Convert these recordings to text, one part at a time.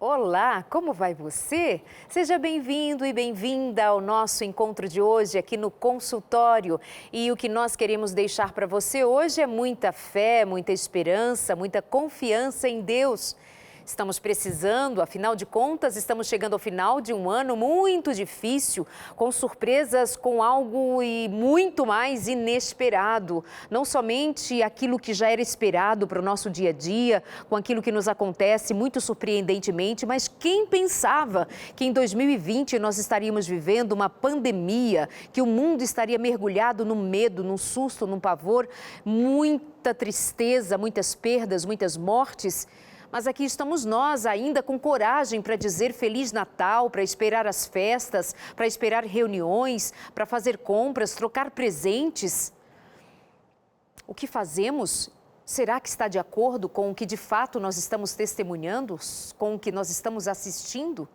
Olá, como vai você? Seja bem-vindo e bem-vinda ao nosso encontro de hoje aqui no consultório. E o que nós queremos deixar para você hoje é muita fé, muita esperança, muita confiança em Deus. Estamos precisando, afinal de contas, estamos chegando ao final de um ano muito difícil, com surpresas, com algo e muito mais inesperado. Não somente aquilo que já era esperado para o nosso dia a dia, com aquilo que nos acontece muito surpreendentemente, mas quem pensava que em 2020 nós estaríamos vivendo uma pandemia, que o mundo estaria mergulhado no medo, num susto, num pavor, muita tristeza, muitas perdas, muitas mortes. Mas aqui estamos nós ainda com coragem para dizer Feliz Natal, para esperar as festas, para esperar reuniões, para fazer compras, trocar presentes. O que fazemos? Será que está de acordo com o que de fato nós estamos testemunhando, com o que nós estamos assistindo?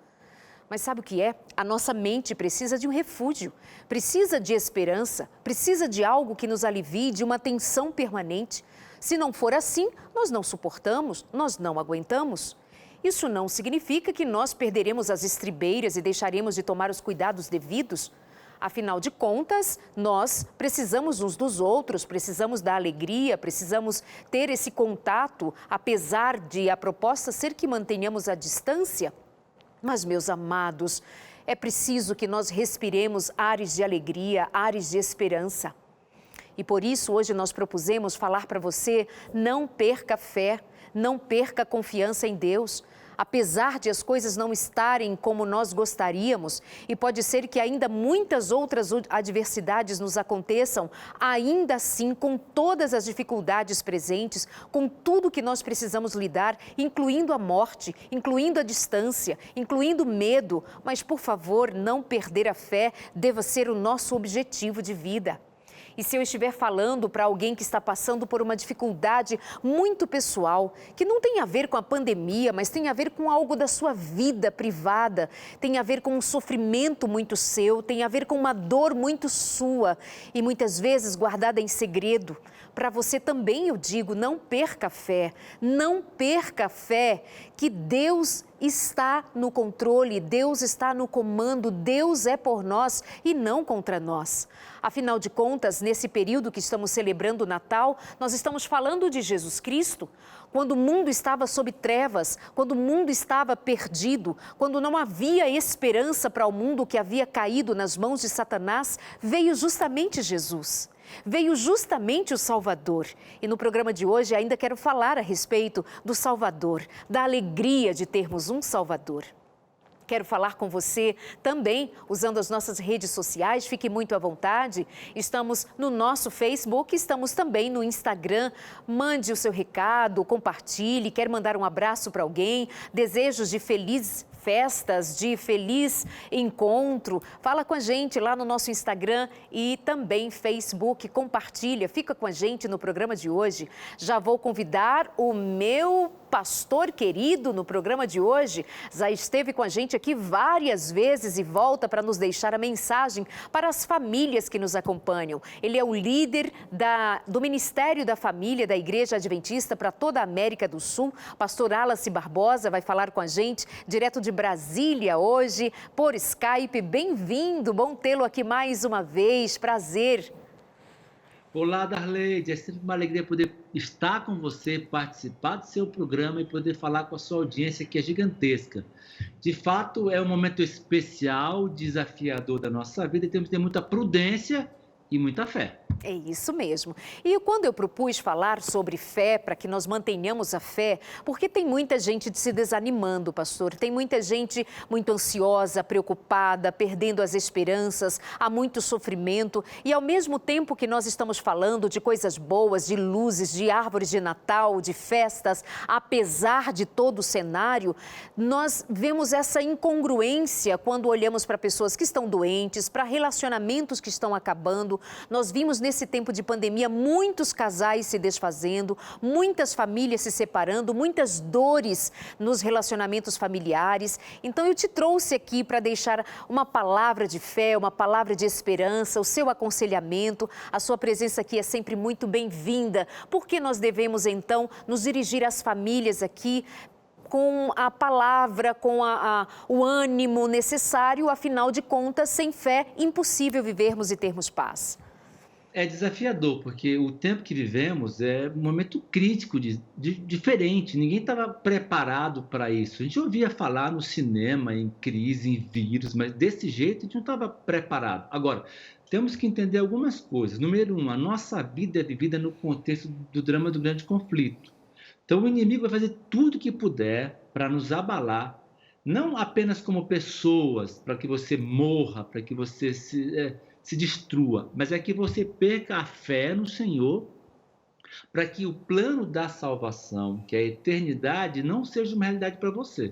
Mas sabe o que é? A nossa mente precisa de um refúgio, precisa de esperança, precisa de algo que nos alivie de uma tensão permanente. Se não for assim, nós não suportamos, nós não aguentamos. Isso não significa que nós perderemos as estribeiras e deixaremos de tomar os cuidados devidos. Afinal de contas, nós precisamos uns dos outros, precisamos da alegria, precisamos ter esse contato, apesar de a proposta ser que mantenhamos a distância. Mas, meus amados, é preciso que nós respiremos ares de alegria, ares de esperança. E por isso, hoje nós propusemos falar para você, não perca a fé, não perca a confiança em Deus. Apesar de as coisas não estarem como nós gostaríamos, e pode ser que ainda muitas outras adversidades nos aconteçam, ainda assim, com todas as dificuldades presentes, com tudo que nós precisamos lidar, incluindo a morte, incluindo a distância, incluindo o medo, mas por favor, não perder a fé deva ser o nosso objetivo de vida. E se eu estiver falando para alguém que está passando por uma dificuldade muito pessoal, que não tem a ver com a pandemia, mas tem a ver com algo da sua vida privada, tem a ver com um sofrimento muito seu, tem a ver com uma dor muito sua e muitas vezes guardada em segredo, para você também eu digo, não perca a fé, não perca a fé que Deus está no controle, Deus está no comando, Deus é por nós e não contra nós. Afinal de contas, nesse período que estamos celebrando o Natal, nós estamos falando de Jesus Cristo. Quando o mundo estava sob trevas, quando o mundo estava perdido, quando não havia esperança para o mundo que havia caído nas mãos de Satanás, veio justamente Jesus. Veio justamente o Salvador. E no programa de hoje ainda quero falar a respeito do Salvador, da alegria de termos um Salvador. Quero falar com você também usando as nossas redes sociais, fique muito à vontade. Estamos no nosso Facebook, estamos também no Instagram. Mande o seu recado, compartilhe, quer mandar um abraço para alguém, desejos de felizes festas, de feliz encontro. Fala com a gente lá no nosso Instagram e também Facebook. Compartilha, fica com a gente no programa de hoje. Já vou convidar o meu pastor querido no programa de hoje. Já esteve com a gente aqui várias vezes e volta para nos deixar a mensagem para as famílias que nos acompanham. Ele é o líder do Ministério da Família da Igreja Adventista para toda a América do Sul. Pastor Wallace Barbosa vai falar com a gente direto de Brasília hoje, por Skype. Bem-vindo, bom tê-lo aqui mais uma vez, prazer. Olá, Darleide, é sempre uma alegria poder estar com você, participar do seu programa e poder falar com a sua audiência que é gigantesca. De fato, é um momento especial, desafiador da nossa vida e temos que ter muita prudência e muita fé. É isso mesmo. E quando eu propus falar sobre fé, para que nós mantenhamos a fé, porque tem muita gente se desanimando, pastor, tem muita gente muito ansiosa, preocupada, perdendo as esperanças, há muito sofrimento e ao mesmo tempo que nós estamos falando de coisas boas, de luzes, de árvores de Natal, de festas, apesar de todo o cenário, nós vemos essa incongruência quando olhamos para pessoas que estão doentes, para relacionamentos que estão acabando. Nós vimos nesse tempo de pandemia muitos casais se desfazendo, muitas famílias se separando, muitas dores nos relacionamentos familiares. Então eu te trouxe aqui para deixar uma palavra de fé, uma palavra de esperança, o seu aconselhamento. A sua presença aqui é sempre muito bem-vinda. Por que nós devemos então nos dirigir às famílias aqui com a palavra, com o ânimo necessário. Afinal de contas, sem fé, impossível vivermos e termos paz. É desafiador, porque o tempo que vivemos é um momento crítico, diferente. Ninguém estava preparado para isso. A gente ouvia falar no cinema em crise, em vírus, mas desse jeito a gente não estava preparado. Agora, temos que entender algumas coisas. Número um, a nossa vida é vivida no contexto do drama do grande conflito. Então, o inimigo vai fazer tudo o que puder para nos abalar, não apenas como pessoas, para que você morra, para que você se destrua, mas é que você perca a fé no Senhor, para que o plano da salvação, que é a eternidade, não seja uma realidade para você.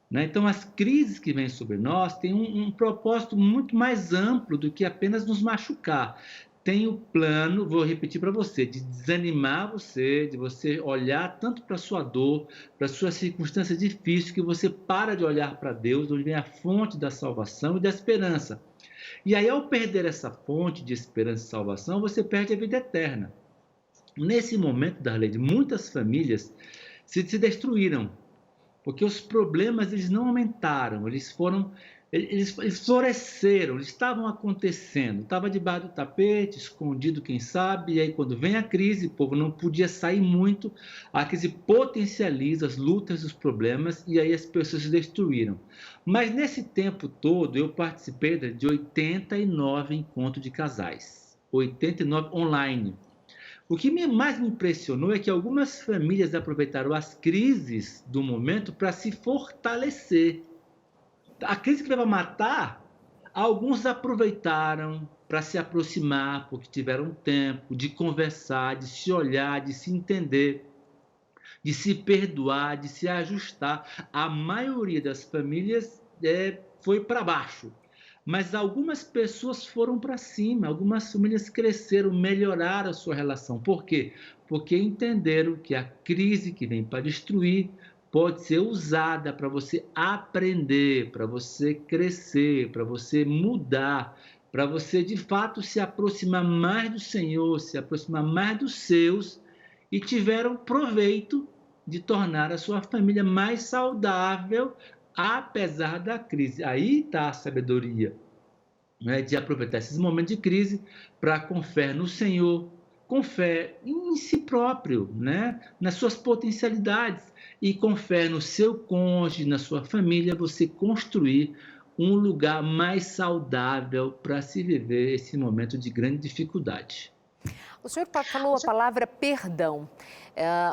Né? Então, as crises que vêm sobre nós têm um propósito muito mais amplo do que apenas nos machucar. Tem o plano, vou repetir para você, de desanimar você, de você olhar tanto para a sua dor, para a sua circunstância difícil, que você para de olhar para Deus, onde vem a fonte da salvação e da esperança. E aí, ao perder essa fonte de esperança e salvação, você perde a vida eterna. Nesse momento, Darlene, muitas famílias se destruíram, porque os problemas eles não aumentaram, eles floresceram, eles estavam acontecendo, estava debaixo do tapete, escondido, quem sabe, e aí quando vem a crise, o povo não podia sair muito, a crise potencializa as lutas, os problemas, e aí as pessoas se destruíram. Mas nesse tempo todo, eu participei de 89 encontros de casais, 89 online. O que mais me impressionou é que algumas famílias aproveitaram as crises do momento para se fortalecer. A crise que vai matar, alguns aproveitaram para se aproximar, porque tiveram tempo de conversar, de se olhar, de se entender, de se perdoar, de se ajustar. A maioria das famílias foi para baixo, mas algumas pessoas foram para cima, algumas famílias cresceram, melhoraram a sua relação. Por quê? Porque entenderam que a crise que vem para destruir pode ser usada para você aprender, para você crescer, para você mudar, para você de fato se aproximar mais do Senhor, se aproximar mais dos seus, e tiveram proveito de tornar a sua família mais saudável, apesar da crise. Aí está a sabedoria, né, de aproveitar esses momentos de crise para, com fé no Senhor, com fé em si próprio, né, nas suas potencialidades, e com fé no seu cônjuge, na sua família, você construir um lugar mais saudável para se viver esse momento de grande dificuldade. O senhor falou a palavra perdão,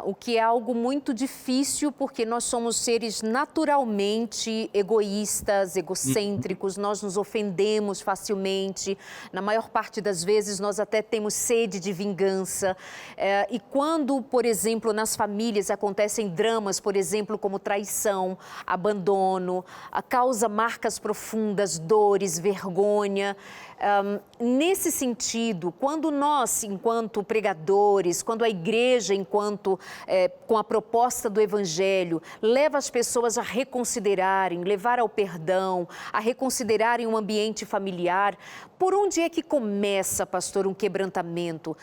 o que é algo muito difícil, porque nós somos seres naturalmente egoístas, egocêntricos, nós nos ofendemos facilmente, na maior parte das vezes nós até temos sede de vingança. E quando, por exemplo, nas famílias acontecem dramas, por exemplo, como traição, abandono, causa marcas profundas, dores, vergonha. Nesse sentido, quando nós, enquanto pregadores, quando a igreja, com a proposta do Evangelho, leva as pessoas a reconsiderarem, levar ao perdão, a reconsiderarem o ambiente familiar, por onde é que começa, pastor, um quebrantamento?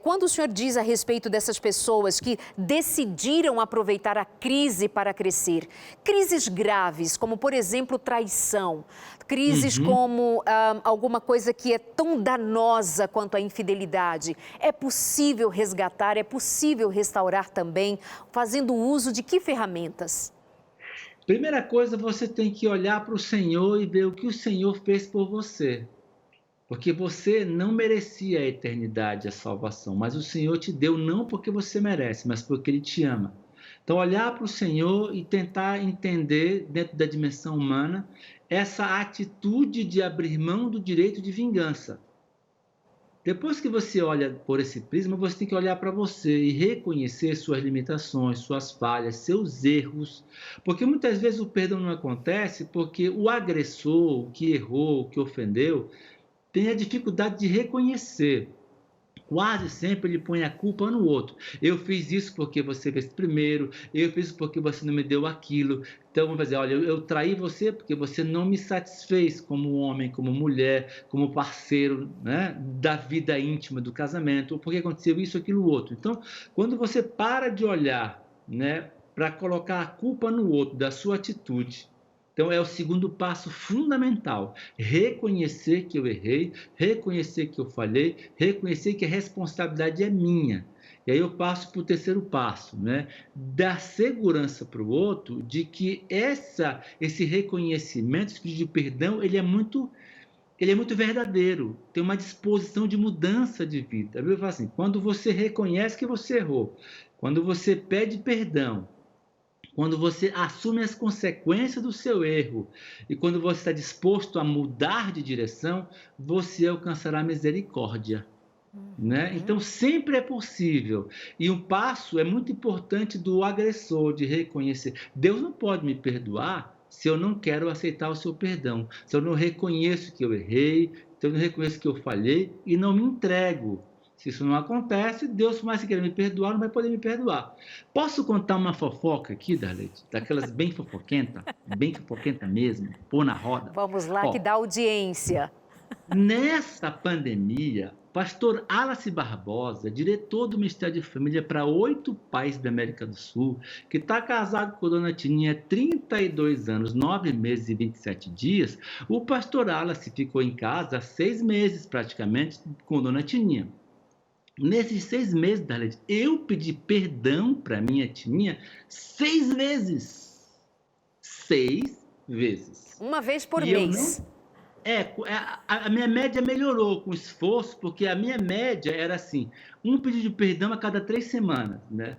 Quando o senhor diz a respeito dessas pessoas que decidiram aproveitar a crise para crescer, crises graves, como, por exemplo, traição, crises como alguma coisa que é tão danosa quanto a infidelidade, é possível resgatar, é possível restaurar também, fazendo uso de que ferramentas? Primeira coisa, você tem que olhar para o Senhor e ver o que o Senhor fez por você. Porque você não merecia a eternidade, a salvação, mas o Senhor te deu não porque você merece, mas porque Ele te ama. Então, olhar para o Senhor e tentar entender, dentro da dimensão humana, essa atitude de abrir mão do direito de vingança. Depois que você olha por esse prisma, você tem que olhar para você e reconhecer suas limitações, suas falhas, seus erros. Porque muitas vezes o perdão não acontece porque o agressor, o que errou, o que ofendeu, tem a dificuldade de reconhecer. Quase sempre ele põe a culpa no outro. Eu fiz isso porque você fez primeiro, eu fiz isso porque você não me deu aquilo. Então, vamos dizer, olha, eu traí você porque você não me satisfez como homem, como mulher, como parceiro, né, da vida íntima, do casamento, ou porque aconteceu isso, aquilo, outro. Então, quando você para de olhar, né, para colocar a culpa no outro, da sua atitude. Então, é o segundo passo fundamental. Reconhecer que eu errei, reconhecer que eu falhei, reconhecer que a responsabilidade é minha. E aí eu passo para o terceiro passo, né? Dar segurança para o outro de que esse reconhecimento, esse pedido de perdão, ele é muito verdadeiro, tem uma disposição de mudança de vida. A Bíblia fala assim, quando você reconhece que você errou, quando você pede perdão, quando você assume as consequências do seu erro e quando você está disposto a mudar de direção, você alcançará misericórdia. Né? Então, sempre é possível. E um passo é muito importante do agressor, de reconhecer. Deus não pode me perdoar se eu não quero aceitar o seu perdão, se eu não reconheço que eu errei, se eu não reconheço que eu falhei e não me entrego. Se isso não acontece, Deus, por mais que queira me perdoar, não vai poder me perdoar. Posso contar uma fofoca aqui, Darlete? Daquelas bem fofoquenta mesmo, pôr na roda? Vamos lá, que dá audiência. Nessa pandemia, pastor Wallace Barbosa, diretor do Ministério de Família para 8 países da América do Sul, que está casado com a dona Tininha há 32 anos, 9 meses e 27 dias, o pastor Wallace ficou em casa há 6 meses praticamente com a dona Tininha. Nesses 6 meses, Darlete, eu pedi perdão para minha Tininha 6 vezes. 6 vezes. Uma vez por mês. A minha média melhorou com esforço, porque a minha média era assim, um pedido de perdão a cada 3 semanas, né?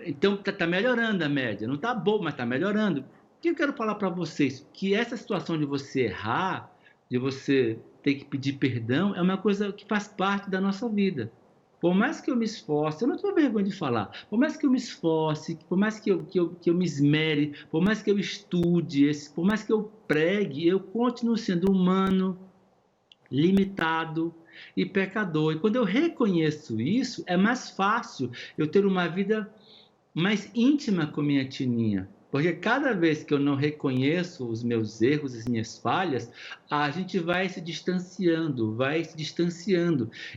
Então, tá melhorando a média. Não tá bom, mas tá melhorando. O que eu quero falar para vocês? Que essa situação de você errar, de você ter que pedir perdão, é uma coisa que faz parte da nossa vida. Por mais que eu me esforce, eu não tenho vergonha de falar, por mais que eu me esforce, por mais que eu me esmere, por mais que eu estude, por mais que eu pregue, eu continuo sendo humano, limitado e pecador. E quando eu reconheço isso, é mais fácil eu ter uma vida mais íntima com minha Tininha. Porque cada vez que eu não reconheço os meus erros, as minhas falhas, a gente vai se distanciando.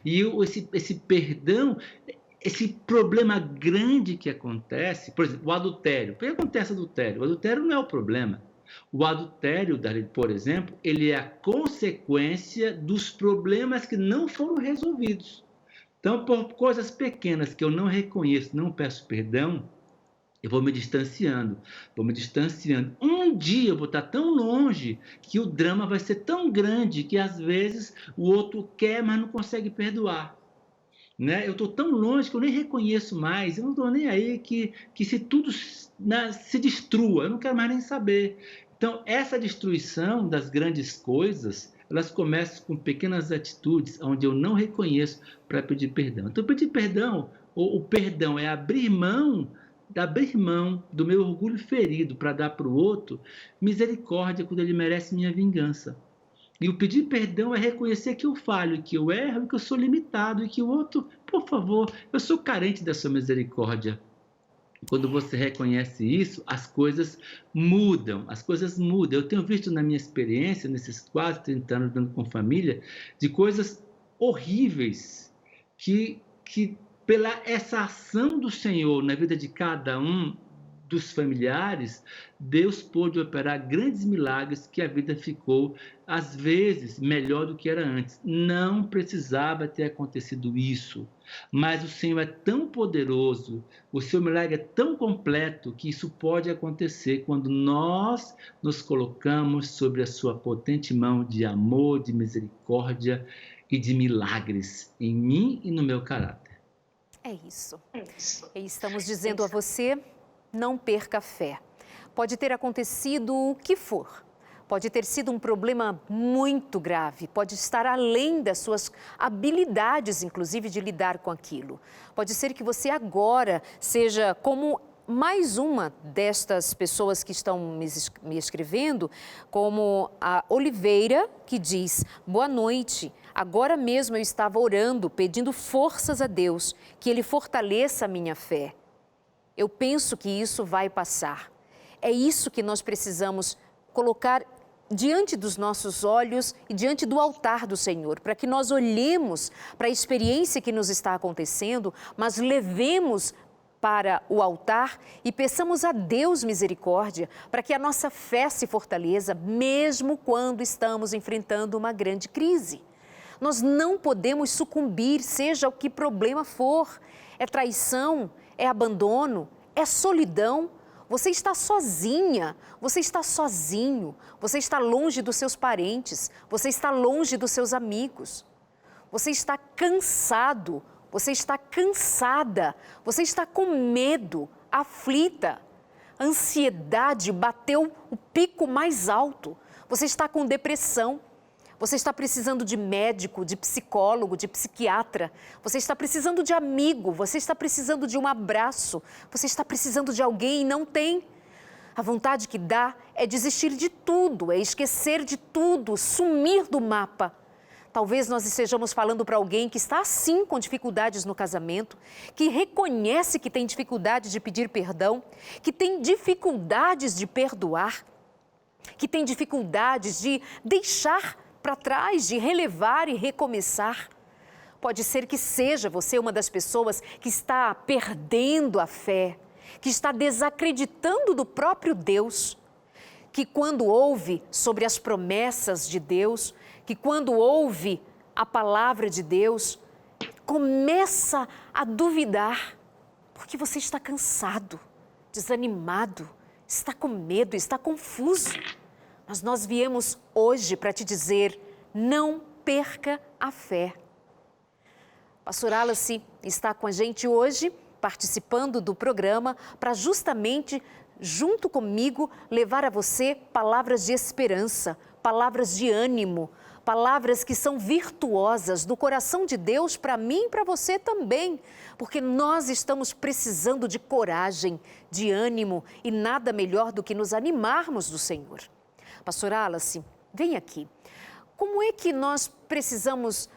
E esse perdão, esse problema grande que acontece, por exemplo, o adultério. Por que acontece adultério? O adultério não é o problema. O adultério, por exemplo, ele é a consequência dos problemas que não foram resolvidos. Então, por coisas pequenas que eu não reconheço, não peço perdão, eu vou me distanciando. Um dia eu vou estar tão longe que o drama vai ser tão grande que às vezes o outro quer, mas não consegue perdoar. Né? Eu estou tão longe que eu nem reconheço mais, eu não estou nem aí que se tudo se destrua, eu não quero mais nem saber. Então, essa destruição das grandes coisas, elas começam com pequenas atitudes, onde eu não reconheço para pedir perdão. Então, pedir perdão, ou o perdão é abrir mão do meu orgulho ferido para dar para o outro misericórdia quando ele merece minha vingança. E o pedir perdão é reconhecer que eu falho, que eu erro, que eu sou limitado e que o outro, por favor, eu sou carente da sua misericórdia. E quando você reconhece isso, as coisas mudam. Eu tenho visto na minha experiência, nesses quase 30 anos dando com família, de coisas horríveis que pela essa ação do Senhor na vida de cada um dos familiares, Deus pôde operar grandes milagres que a vida ficou, às vezes, melhor do que era antes. Não precisava ter acontecido isso, mas o Senhor é tão poderoso, o seu milagre é tão completo que isso pode acontecer quando nós nos colocamos sobre a sua potente mão de amor, de misericórdia e de milagres em mim e no meu caráter. É isso. E estamos dizendo a você, não perca a fé. Pode ter acontecido o que for. Pode ter sido um problema muito grave. Pode estar além das suas habilidades, inclusive, de lidar com aquilo. Pode ser que você agora seja como mais uma destas pessoas que estão me escrevendo, como a Oliveira, que diz: boa noite. Agora mesmo eu estava orando, pedindo forças a Deus, que Ele fortaleça a minha fé. Eu penso que isso vai passar. É isso que nós precisamos colocar diante dos nossos olhos e diante do altar do Senhor, para que nós olhemos para a experiência que nos está acontecendo, mas levemos para o altar e peçamos a Deus misericórdia para que a nossa fé se fortaleça, mesmo quando estamos enfrentando uma grande crise. Nós não podemos sucumbir, seja o que problema for. É traição, é abandono, é solidão. Você está sozinha, você está sozinho, você está longe dos seus parentes, você está longe dos seus amigos. Você está cansado, você está cansada, você está com medo, aflita. A ansiedade bateu o pico mais alto. Você está com depressão. Você está precisando de médico, de psicólogo, de psiquiatra. Você está precisando de amigo, você está precisando de um abraço. Você está precisando de alguém e não tem. A vontade que dá é desistir de tudo, é esquecer de tudo, sumir do mapa. Talvez nós estejamos falando para alguém que está assim com dificuldades no casamento, que reconhece que tem dificuldade de pedir perdão, que tem dificuldades de perdoar, que tem dificuldades de deixar para trás, de relevar e recomeçar. Pode ser que seja você uma das pessoas que está perdendo a fé, que está desacreditando do próprio Deus, que quando ouve sobre as promessas de Deus, que quando ouve a palavra de Deus, começa a duvidar, porque você está cansado, desanimado, está com medo, está confuso. Mas nós viemos hoje para te dizer, não perca a fé. Pastor Wallace está com a gente hoje, participando do programa, para justamente, junto comigo, levar a você palavras de esperança, palavras de ânimo, palavras que são virtuosas do coração de Deus para mim e para você também, porque nós estamos precisando de coragem, de ânimo e nada melhor do que nos animarmos do Senhor. Pastor Wallace, vem aqui. Como é que nós precisamos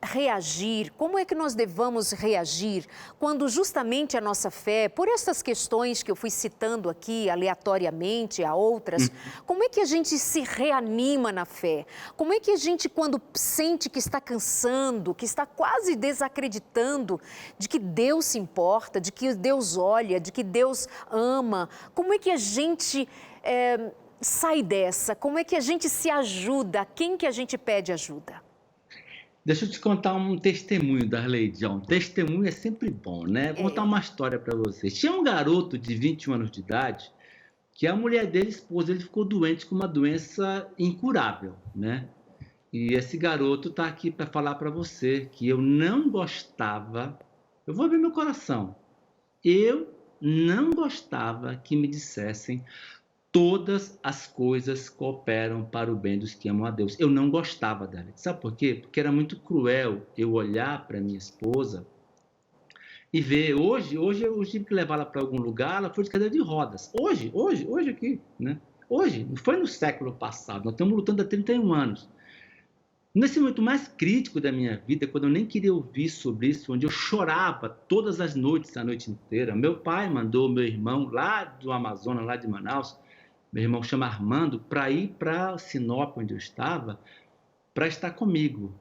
reagir? Como é que nós devemos reagir quando justamente a nossa fé, por essas questões que eu fui citando aqui aleatoriamente, há outras, como é que a gente se reanima na fé? Como é que a gente, quando sente que está cansando, que está quase desacreditando de que Deus se importa, de que Deus olha, de que Deus ama, como é que a gente sai dessa? Como é que a gente se ajuda? A quem que a gente pede ajuda? Deixa eu te contar um testemunho, Darley John. Testemunho é sempre bom, né? Vou contar uma história para vocês. Tinha um garoto de 21 anos de idade que a mulher dele, esposa, ele ficou doente com uma doença incurável, né? E esse garoto está aqui para falar para você que eu não gostava, eu vou abrir meu coração, eu não gostava que me dissessem todas as coisas cooperam para o bem dos que amam a Deus. Eu não gostava dela. Sabe por quê? Porque era muito cruel eu olhar para minha esposa e ver. Hoje eu tive que levá-la para algum lugar, ela foi de cadeira de rodas. Hoje aqui, né? Hoje, não foi no século passado, nós estamos lutando há 31 anos. Nesse momento mais crítico da minha vida, quando eu nem queria ouvir sobre isso, onde eu chorava todas as noites, a noite inteira, meu pai mandou meu irmão lá do Amazonas, lá de Manaus, meu irmão chama Armando, para ir para Sinop, onde eu estava, para estar comigo.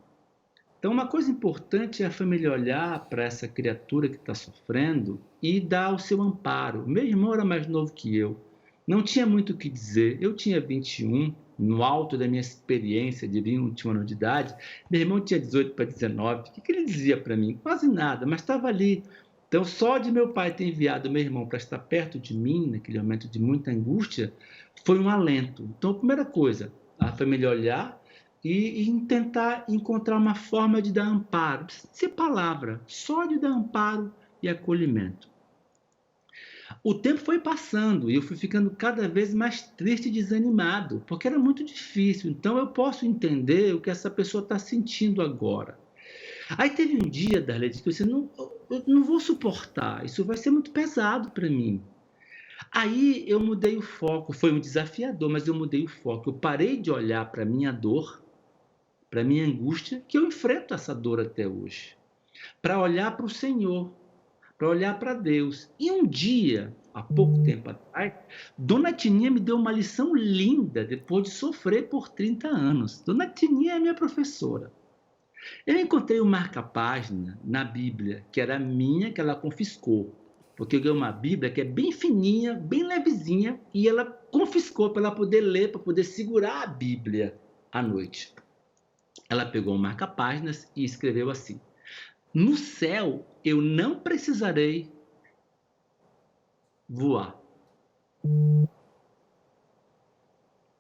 Então, uma coisa importante é a família olhar para essa criatura que está sofrendo e dar o seu amparo. Meu irmão era mais novo que eu, não tinha muito o que dizer. Eu tinha 21, no alto da minha experiência de 21 anos de idade. Meu irmão tinha 18 para 19. O que ele dizia para mim? Quase nada, mas estava ali. Então, só de meu pai ter enviado meu irmão para estar perto de mim, naquele momento de muita angústia, foi um alento. Então, a primeira coisa, a família olhar e tentar encontrar uma forma de dar amparo. Não precisa ser palavra, só de dar amparo e acolhimento. O tempo foi passando e eu fui ficando cada vez mais triste e desanimado, porque era muito difícil. Então, eu posso entender o que essa pessoa está sentindo agora. Aí teve um dia, Darley, que eu disse, eu não vou suportar, isso vai ser muito pesado para mim. Aí eu mudei o foco, foi um desafiador, mas eu mudei o foco. Eu parei de olhar para a minha dor, para a minha angústia, que eu enfrento essa dor até hoje, para olhar para o Senhor, para olhar para Deus. E um dia, há pouco tempo atrás, Dona Tininha me deu uma lição linda, depois de sofrer por 30 anos. Dona Tininha é minha professora. Eu encontrei um marca-página na Bíblia, que era minha, que ela confiscou. porque eu ganhei uma Bíblia que é bem fininha, bem levezinha, e ela confiscou para ela poder ler, para poder segurar a Bíblia à noite. Ela pegou um marca-páginas e escreveu assim: no céu eu não precisarei voar.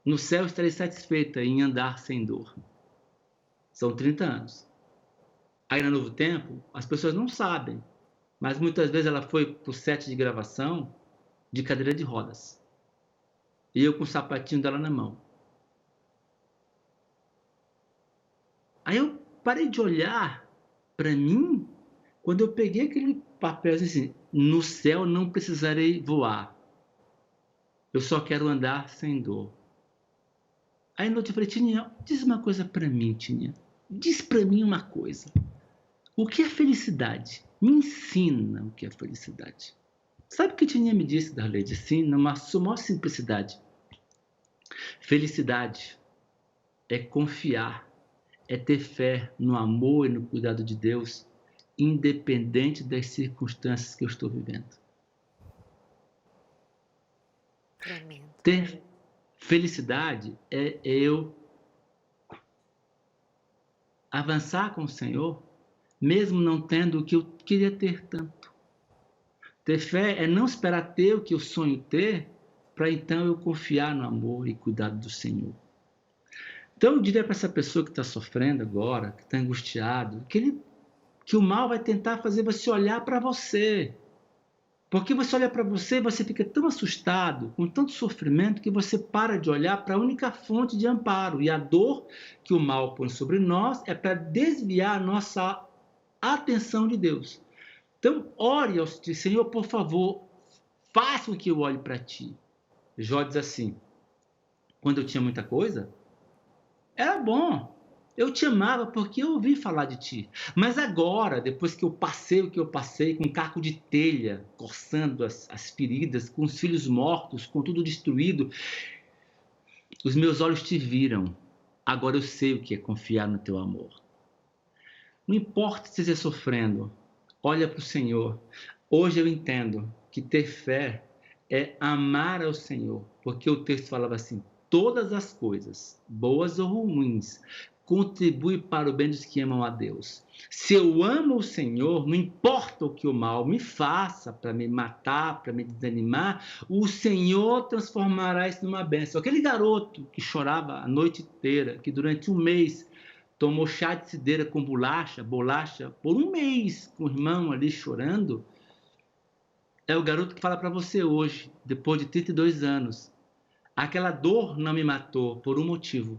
No céu estarei satisfeita em andar sem dor. São 30 anos. Aí na Novo Tempo, as pessoas não sabem, mas muitas vezes ela foi para o set de gravação de cadeira de rodas. E eu com o sapatinho dela na mão. Aí eu parei de olhar para mim, quando eu peguei aquele papel assim, no céu não precisarei voar. Eu só quero andar sem dor. Aí no outro eu falei: Tininha, diz uma coisa para mim, Tininha. Diz para mim uma coisa. O que é felicidade? Me ensina o que é felicidade. Sabe o que Tininha me disse, Darleide? Assim, numa maior simplicidade. Felicidade é confiar, é ter fé no amor e no cuidado de Deus, independente das circunstâncias que eu estou vivendo. Tremendo. Ter felicidade é eu avançar com o Senhor, mesmo não tendo o que eu queria ter tanto. Ter fé é não esperar ter o que eu sonho ter, para então eu confiar no amor e cuidado do Senhor. Então eu diria para essa pessoa que está sofrendo agora, que está angustiado, que o mal vai tentar fazer você olhar para você. Porque você olha para você e você fica tão assustado, com tanto sofrimento, que você para de olhar para a única fonte de amparo. E a dor que o mal põe sobre nós é para desviar a nossa atenção de Deus. Então, ore ao Senhor, por favor, faça o que eu olhe para ti. Jó diz assim: quando eu tinha muita coisa, era bom. Eu te amava porque eu ouvi falar de ti. Mas agora, depois que eu passei o que eu passei, com um caco de telha, coçando as feridas, com os filhos mortos, com tudo destruído, os meus olhos te viram. Agora eu sei o que é confiar no teu amor. Não importa se você esteja sofrendo, olha para o Senhor. Hoje eu entendo que ter fé é amar ao Senhor, porque o texto falava assim: todas as coisas, boas ou ruins, contribuem para o bem dos que amam a Deus. Se eu amo o Senhor, não importa o que o mal me faça para me matar, para me desanimar, o Senhor transformará isso numa bênção. Aquele garoto que chorava a noite inteira, que durante um mês tomou chá de cidreira com bolacha, por um mês com o irmão ali chorando, é o garoto que fala para você hoje, depois de 32 anos, aquela dor não me matou por um motivo.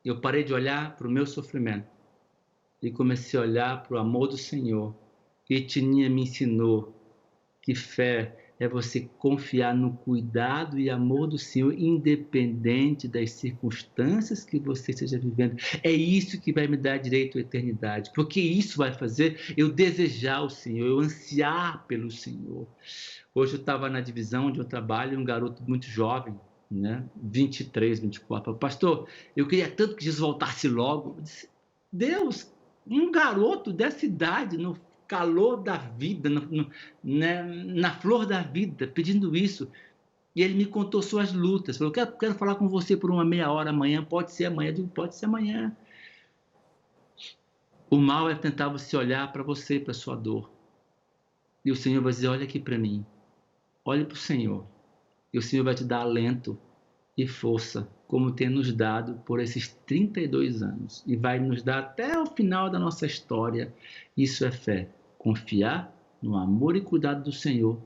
Eu parei de olhar para o meu sofrimento e comecei a olhar para o amor do Senhor. E Tininha me ensinou que fé é você confiar no cuidado e amor do Senhor, independente das circunstâncias que você esteja vivendo. É isso que vai me dar direito à eternidade, porque isso vai fazer eu desejar o Senhor, eu ansiar pelo Senhor. Hoje eu estava na divisão onde eu trabalho, um garoto muito jovem, né? 23, 24, falou: pastor, eu queria tanto que Jesus voltasse logo. Eu disse: Deus, um garoto dessa idade, no calor da vida, na flor da vida, pedindo isso. E ele me contou suas lutas. Falou: quero falar com você por uma meia hora amanhã. Pode ser amanhã? Eu digo: pode ser amanhã. O mal é tentar você olhar para você, para a sua dor. E o Senhor vai dizer: olha aqui para mim. Olhe para o Senhor. E o Senhor vai te dar alento e força, como tem nos dado por esses 32 anos. E vai nos dar até o final da nossa história. Isso é fé. Confiar no amor e cuidado do Senhor,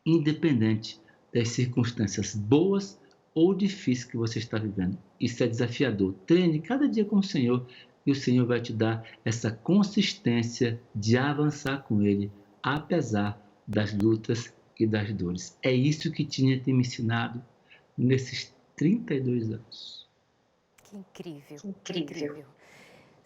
independente das circunstâncias boas ou difíceis que você está vivendo. Isso é desafiador. Treine cada dia com o Senhor e o Senhor vai te dar essa consistência de avançar com Ele, apesar das lutas e das dores. É isso que Tininha tem me ensinado nesses 32 anos. Que incrível, que incrível.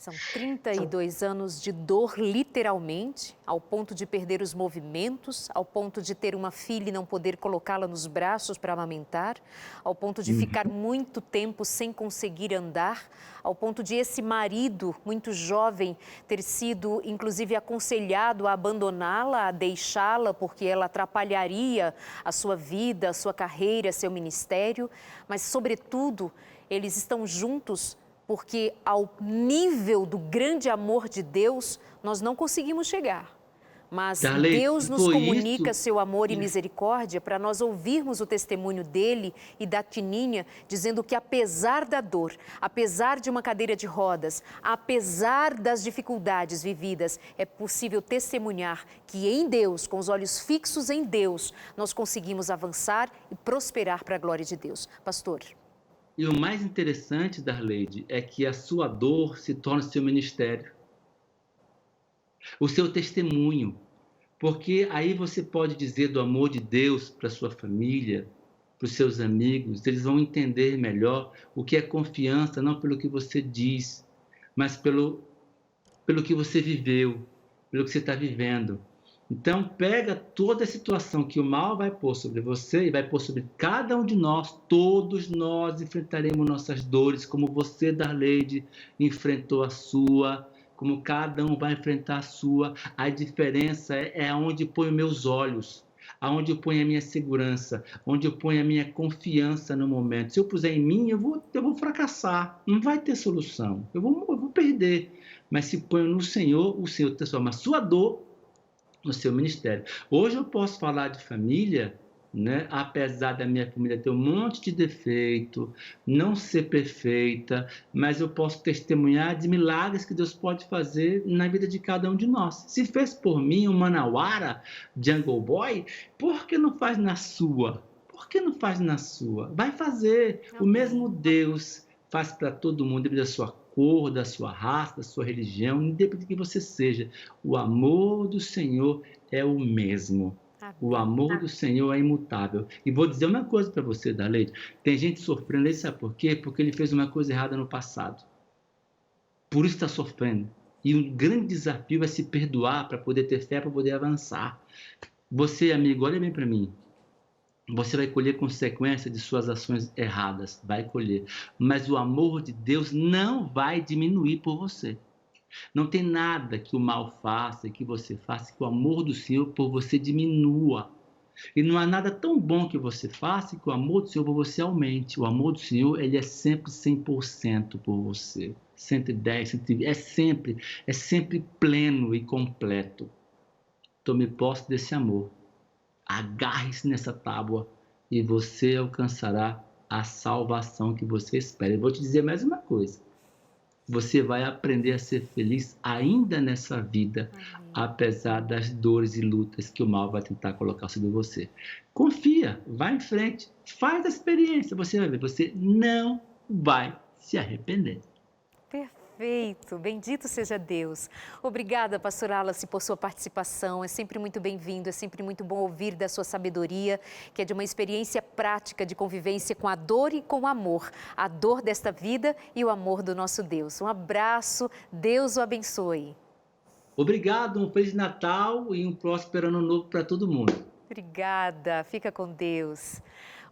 São 32 anos de dor, literalmente, ao ponto de perder os movimentos, ao ponto de ter uma filha e não poder colocá-la nos braços para amamentar, ao ponto de ficar muito tempo sem conseguir andar, ao ponto de esse marido, muito jovem, ter sido, inclusive, aconselhado a abandoná-la, a deixá-la, porque ela atrapalharia a sua vida, a sua carreira, seu ministério. Mas, sobretudo, eles estão juntos porque ao nível do grande amor de Deus, nós não conseguimos chegar. Mas Deus nos comunica seu amor e misericórdia para nós ouvirmos o testemunho dele e da Tininha, dizendo que apesar da dor, apesar de uma cadeira de rodas, apesar das dificuldades vividas, é possível testemunhar que em Deus, com os olhos fixos em Deus, nós conseguimos avançar e prosperar para a glória de Deus. Pastor. E o mais interessante, Darleide, é que a sua dor se torna seu ministério, o seu testemunho, porque aí você pode dizer do amor de Deus para sua família, para os seus amigos, eles vão entender melhor o que é confiança, não pelo que você diz, mas pelo que você viveu, pelo que você está vivendo. Então, pega toda a situação que o mal vai pôr sobre você e vai pôr sobre cada um de nós. Todos nós enfrentaremos nossas dores, como você, Darleide, enfrentou a sua, como cada um vai enfrentar a sua. A diferença é aonde ponho meus olhos, aonde eu ponho a minha segurança, onde eu ponho a minha confiança no momento. Se eu puser em mim, eu vou fracassar, não vai ter solução, eu vou perder. Mas se ponho no Senhor, o Senhor transforma a sua dor no seu ministério. Hoje eu posso falar de família, né? Apesar da minha família ter um monte de defeito, não ser perfeita, mas eu posso testemunhar de milagres que Deus pode fazer na vida de cada um de nós. Se fez por mim um Manauara, Jungle Boy, por que não faz na sua? Por que não faz na sua? Vai fazer. O mesmo Deus faz para todo mundo, independente da sua cor, da sua raça, da sua religião, independente de que você seja. O amor do Senhor é o mesmo. O amor do Senhor é imutável. E vou dizer uma coisa para você, Darleide. Tem gente sofrendo, ele sabe por quê? Porque ele fez uma coisa errada no passado. Por isso está sofrendo. E o grande desafio é se perdoar para poder ter fé, para poder avançar. Você, amigo, olha bem para mim. Você vai colher consequência de suas ações erradas, vai colher. Mas o amor de Deus não vai diminuir por você. Não tem nada que o mal faça, que você faça, que o amor do Senhor por você diminua. E não há nada tão bom que você faça que o amor do Senhor por você aumente. O amor do Senhor, ele é sempre 100% por você. 110, 120, é sempre pleno e completo. Tome posse desse amor. Agarre-se nessa tábua e você alcançará a salvação que você espera. Eu vou te dizer mais uma coisa. Você vai aprender a ser feliz ainda nessa vida, apesar das dores e lutas que o mal vai tentar colocar sobre você. Confia, vai em frente, faz a experiência. Você vai ver, você não vai se arrepender. Perfeito, bendito seja Deus. Obrigada, pastor Wallace, por sua participação. É sempre muito bem-vindo, é sempre muito bom ouvir da sua sabedoria, que é de uma experiência prática de convivência com a dor e com o amor. A dor desta vida e o amor do nosso Deus. Um abraço, Deus o abençoe. Obrigado, um Feliz Natal e um próspero Ano Novo para todo mundo. Obrigada, fica com Deus.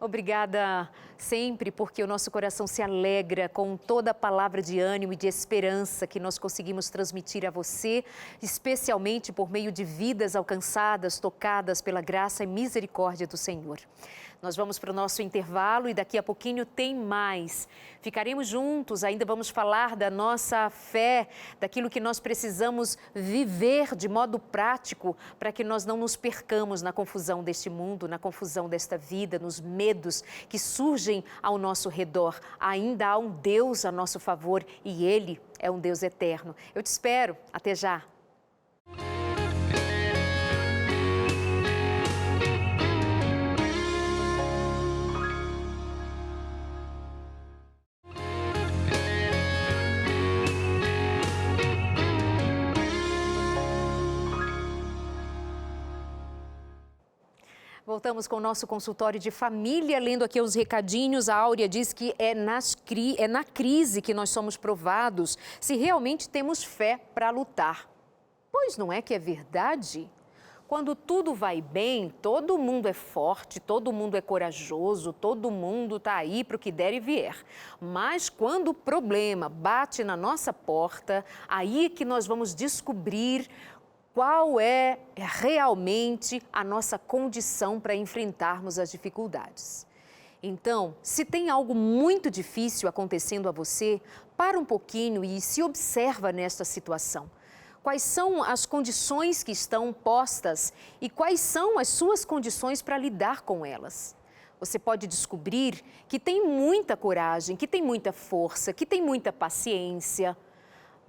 Obrigada sempre, porque o nosso coração se alegra com toda a palavra de ânimo e de esperança que nós conseguimos transmitir a você, especialmente por meio de vidas alcançadas, tocadas pela graça e misericórdia do Senhor. Nós vamos para o nosso intervalo e daqui a pouquinho tem mais. Ficaremos juntos, ainda vamos falar da nossa fé, daquilo que nós precisamos viver de modo prático para que nós não nos percamos na confusão deste mundo, na confusão desta vida, nos medos que surgem ao nosso redor. Ainda há um Deus a nosso favor e Ele é um Deus eterno. Eu te espero. Até já. voltamos com o nosso consultório de família, lendo aqui os recadinhos. A Áurea diz que é na crise que nós somos provados se realmente temos fé para lutar. Pois não é que é verdade? Quando tudo vai bem, todo mundo é forte, todo mundo é corajoso, todo mundo está aí para o que der e vier. Mas quando o problema bate na nossa porta, aí que nós vamos descobrir qual é realmente a nossa condição para enfrentarmos as dificuldades. Então, se tem algo muito difícil acontecendo a você, para um pouquinho e se observa nesta situação. Quais são as condições que estão postas e quais são as suas condições para lidar com elas? Você pode descobrir que tem muita coragem, que tem muita força, que tem muita paciência.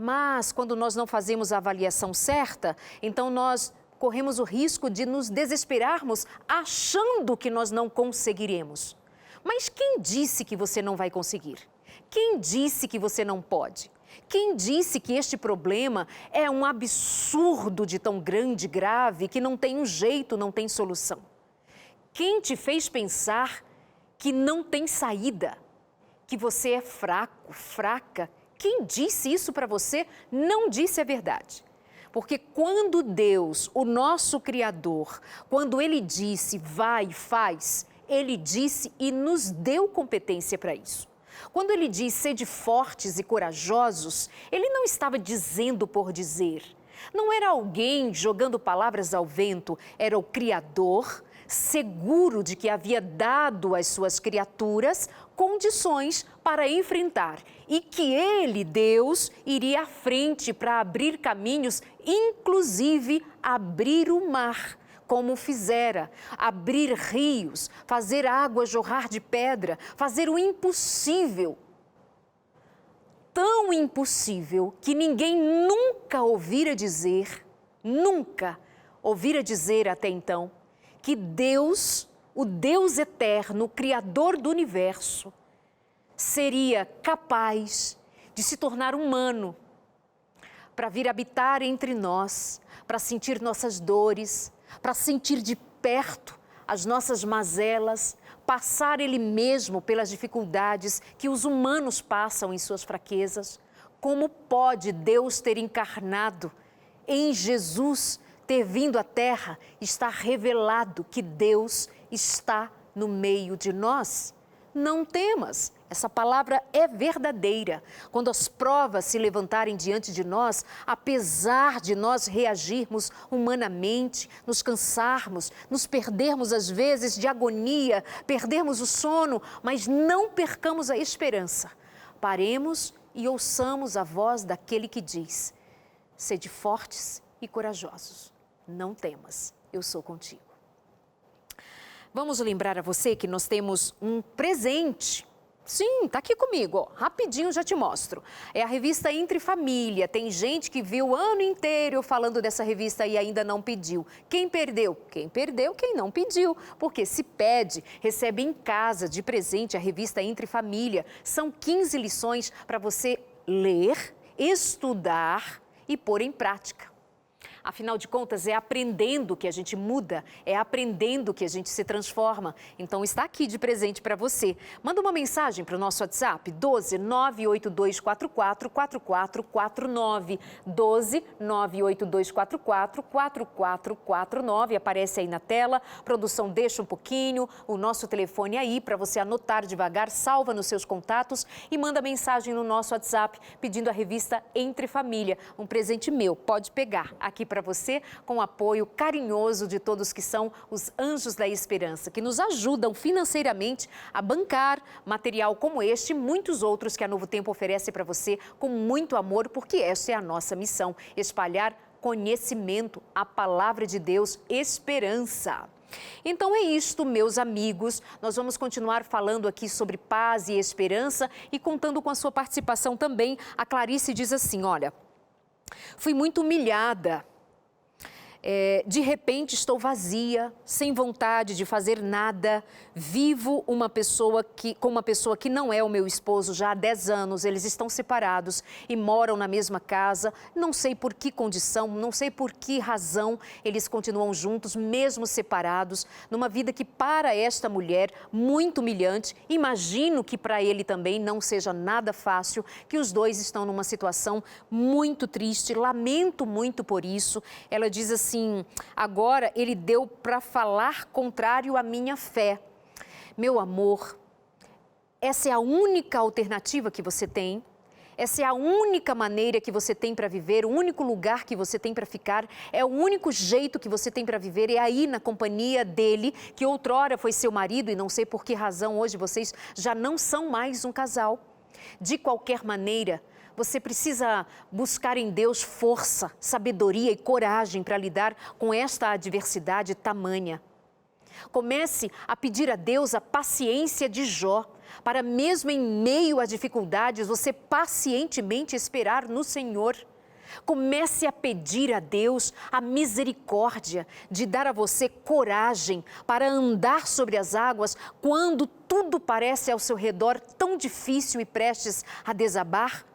Mas quando nós não fazemos a avaliação certa, então nós corremos o risco de nos desesperarmos achando que nós não conseguiremos. Mas quem disse que você não vai conseguir? Quem disse que você não pode? Quem disse que este problema é um absurdo de tão grande e grave que não tem um jeito, não tem solução? Quem te fez pensar que não tem saída, que você é fraco, fraca? Quem disse isso para você não disse a verdade. Porque quando Deus, o nosso Criador, quando Ele disse vai e faz, Ele disse e nos deu competência para isso. Quando Ele diz sede fortes e corajosos, Ele não estava dizendo por dizer. Não era alguém jogando palavras ao vento, era o Criador, seguro de que havia dado às suas criaturas condições para enfrentar e que Ele, Deus, iria à frente para abrir caminhos, inclusive abrir o mar, como fizera, abrir rios, fazer água jorrar de pedra, fazer o impossível. Tão impossível que ninguém nunca ouvira dizer até então, que Deus, o Deus eterno, o Criador do universo, seria capaz de se tornar humano para vir habitar entre nós, para sentir nossas dores, para sentir de perto as nossas mazelas, passar Ele mesmo pelas dificuldades que os humanos passam em suas fraquezas. Como pode Deus ter encarnado em Jesus, ter vindo à Terra, está revelado que Deus está no meio de nós? Não temas, essa palavra é verdadeira. Quando as provas se levantarem diante de nós, apesar de nós reagirmos humanamente, nos cansarmos, nos perdermos às vezes de agonia, perdermos o sono, mas não percamos a esperança. Paremos e ouçamos a voz daquele que diz: sede fortes e corajosos, não temas, eu sou contigo. Vamos lembrar a você que nós temos um presente. Sim, tá aqui comigo, ó. Rapidinho já te mostro. É a revista Entre Família. Tem gente que viu o ano inteiro falando dessa revista e ainda não pediu. Quem perdeu? Quem perdeu, quem não pediu. Porque se pede, recebe em casa de presente a revista Entre Família. São 15 lições para você ler, estudar e pôr em prática. Afinal de contas, é aprendendo que a gente muda, é aprendendo que a gente se transforma. Então, está aqui de presente para você. Manda uma mensagem para o nosso WhatsApp, 12 98244 4449. 12 98244 4449. Aparece aí na tela. Produção, deixa um pouquinho o nosso telefone aí para você anotar devagar, salva nos seus contatos e manda mensagem no nosso WhatsApp pedindo a revista Entre Família. Um presente meu, pode pegar aqui para você, com o apoio carinhoso de todos que são os Anjos da Esperança, que nos ajudam financeiramente a bancar material como este e muitos outros que a Novo Tempo oferece para você com muito amor, porque essa é a nossa missão, espalhar conhecimento, a palavra de Deus, esperança. Então é isto, meus amigos, nós vamos continuar falando aqui sobre paz e esperança e contando com a sua participação também. A Clarice diz assim, olha, fui muito humilhada. De repente estou vazia, sem vontade de fazer nada, vivo com uma pessoa que não é o meu esposo já há 10 anos, eles estão separados e moram na mesma casa, não sei por que condição, não sei por que razão eles continuam juntos, mesmo separados, numa vida que para esta mulher muito humilhante, imagino que para ele também não seja nada fácil, que os dois estão numa situação muito triste, lamento muito por isso. Ela diz assim, agora ele deu para falar contrário à minha fé. Meu amor, essa é a única alternativa que você tem? Essa é a única maneira que você tem para viver, o único lugar que você tem para ficar, é o único jeito que você tem para viver, é aí na companhia dele, que outrora foi seu marido e não sei por que razão hoje vocês já não são mais um casal. De qualquer maneira, você precisa buscar em Deus força, sabedoria e coragem para lidar com esta adversidade tamanha. Comece a pedir a Deus a paciência de Jó, para mesmo em meio a dificuldades, você pacientemente esperar no Senhor. Comece a pedir a Deus a misericórdia de dar a você coragem para andar sobre as águas quando tudo parece ao seu redor tão difícil e prestes a desabar.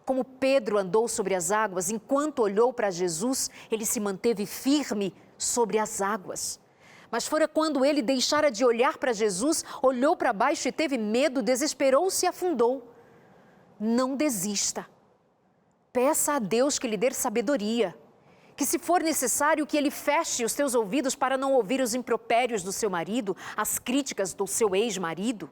Como Pedro andou sobre as águas, enquanto olhou para Jesus, ele se manteve firme sobre as águas. Mas fora quando ele deixara de olhar para Jesus, olhou para baixo e teve medo, desesperou-se e afundou. Não desista. Peça a Deus que lhe dê sabedoria, que se for necessário que ele feche os seus ouvidos para não ouvir os impropérios do seu marido, as críticas do seu ex-marido,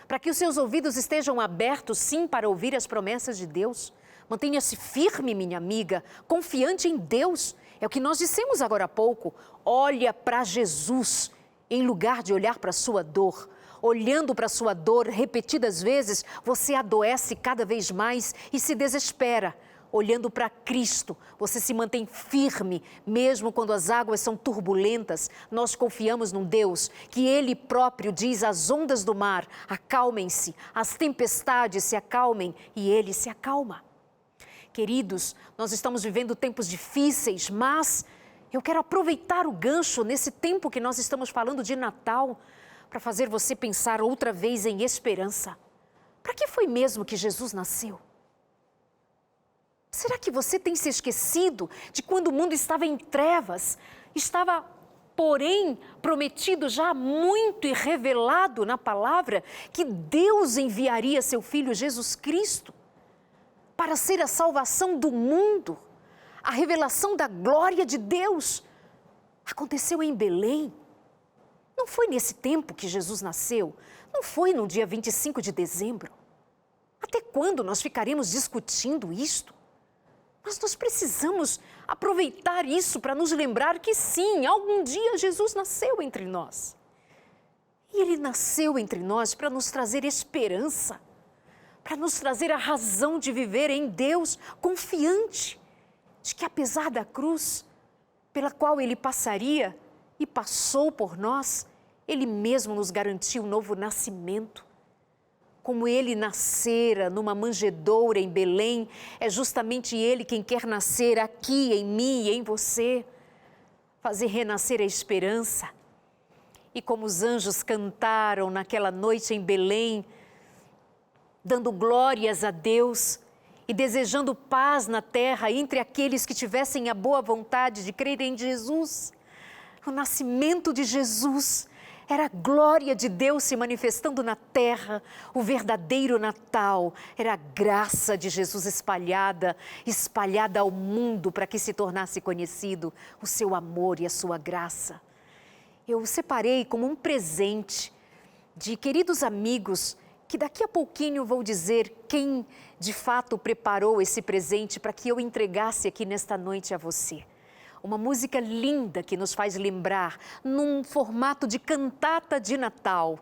para que os seus ouvidos estejam abertos, sim, para ouvir as promessas de Deus. Mantenha-se firme, minha amiga, confiante em Deus. É o que nós dissemos agora há pouco. Olha para Jesus, em lugar de olhar para a sua dor. Olhando para a sua dor repetidas vezes, você adoece cada vez mais e se desespera. Olhando para Cristo, você se mantém firme, mesmo quando as águas são turbulentas. Nós confiamos num Deus que Ele próprio diz às ondas do mar, acalmem-se, as tempestades se acalmem e Ele se acalma. Queridos, nós estamos vivendo tempos difíceis, mas eu quero aproveitar o gancho nesse tempo que nós estamos falando de Natal para fazer você pensar outra vez em esperança. Para que foi mesmo que Jesus nasceu? Será que você tem se esquecido de quando o mundo estava em trevas? Estava, porém, prometido já muito e revelado na palavra que Deus enviaria seu Filho Jesus Cristo para ser a salvação do mundo. A revelação da glória de Deus aconteceu em Belém. Não foi nesse tempo que Jesus nasceu, não foi no dia 25 de dezembro. Até quando nós ficaremos discutindo isto? Mas nós precisamos aproveitar isso para nos lembrar que sim, algum dia Jesus nasceu entre nós. E Ele nasceu entre nós para nos trazer esperança, para nos trazer a razão de viver em Deus, confiante de que apesar da cruz pela qual Ele passaria e passou por nós, Ele mesmo nos garantiu um novo nascimento. Como Ele nascera numa manjedoura em Belém, é justamente Ele quem quer nascer aqui em mim e em você, fazer renascer a esperança. E como os anjos cantaram naquela noite em Belém, dando glórias a Deus e desejando paz na terra entre aqueles que tivessem a boa vontade de crer em Jesus, o nascimento de Jesus era a glória de Deus se manifestando na terra, o verdadeiro Natal, era a graça de Jesus espalhada ao mundo para que se tornasse conhecido o seu amor e a sua graça. Eu o separei como um presente de queridos amigos que daqui a pouquinho vou dizer quem de fato preparou esse presente para que eu entregasse aqui nesta noite a você. Uma música linda que nos faz lembrar, num formato de cantata de Natal,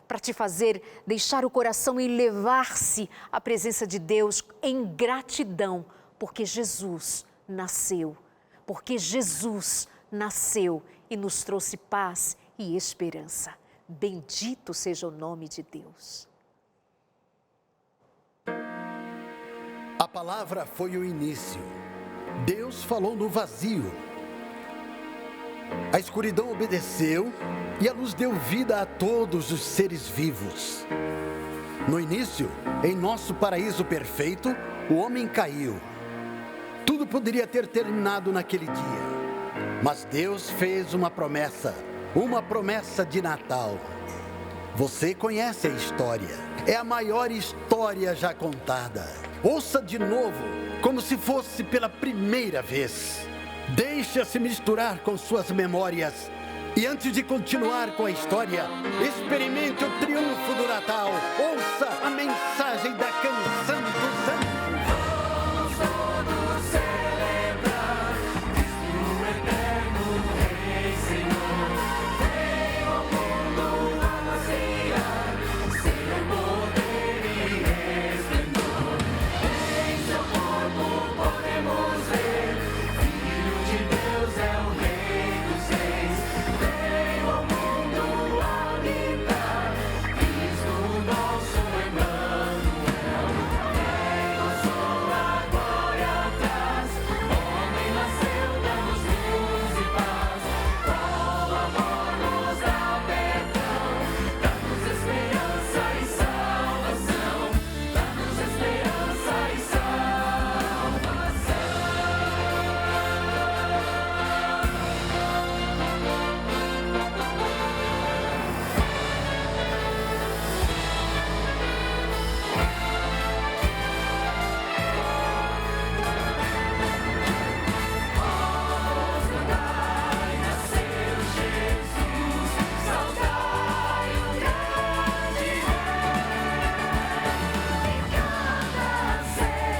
para te fazer deixar o coração elevar-se à presença de Deus em gratidão, porque Jesus nasceu. Porque Jesus nasceu e nos trouxe paz e esperança. Bendito seja o nome de Deus. A palavra foi o início. Deus falou no vazio. A escuridão obedeceu e a luz deu vida a todos os seres vivos. No início, em nosso paraíso perfeito, o homem caiu. Tudo poderia ter terminado naquele dia, mas Deus fez uma promessa de Natal. Você conhece a história, é a maior história já contada. Ouça de novo, como se fosse pela primeira vez. Deixa-se misturar com suas memórias. E antes de continuar com a história, experimente o triunfo do Natal. Ouça a mensagem da canção dos anjos. Vamos todos celebrar Cristo eterno, Rei Senhor. Veio ao mundo a passear, seu poder e resplendor. Em seu corpo podemos ver, Filho de Deus é o Rei dos Reis. Veio ao mundo habitar, Cristo nosso Emmanuel. Veio sua glória traz, homem nasceu, dá-nos luz e paz. Qual amor nos dá perdão, dá-nos esperança e salvação. Dá-nos esperança e salvação. Saudai, nasceu Jesus, saudai o grande Rei. Em cada celeste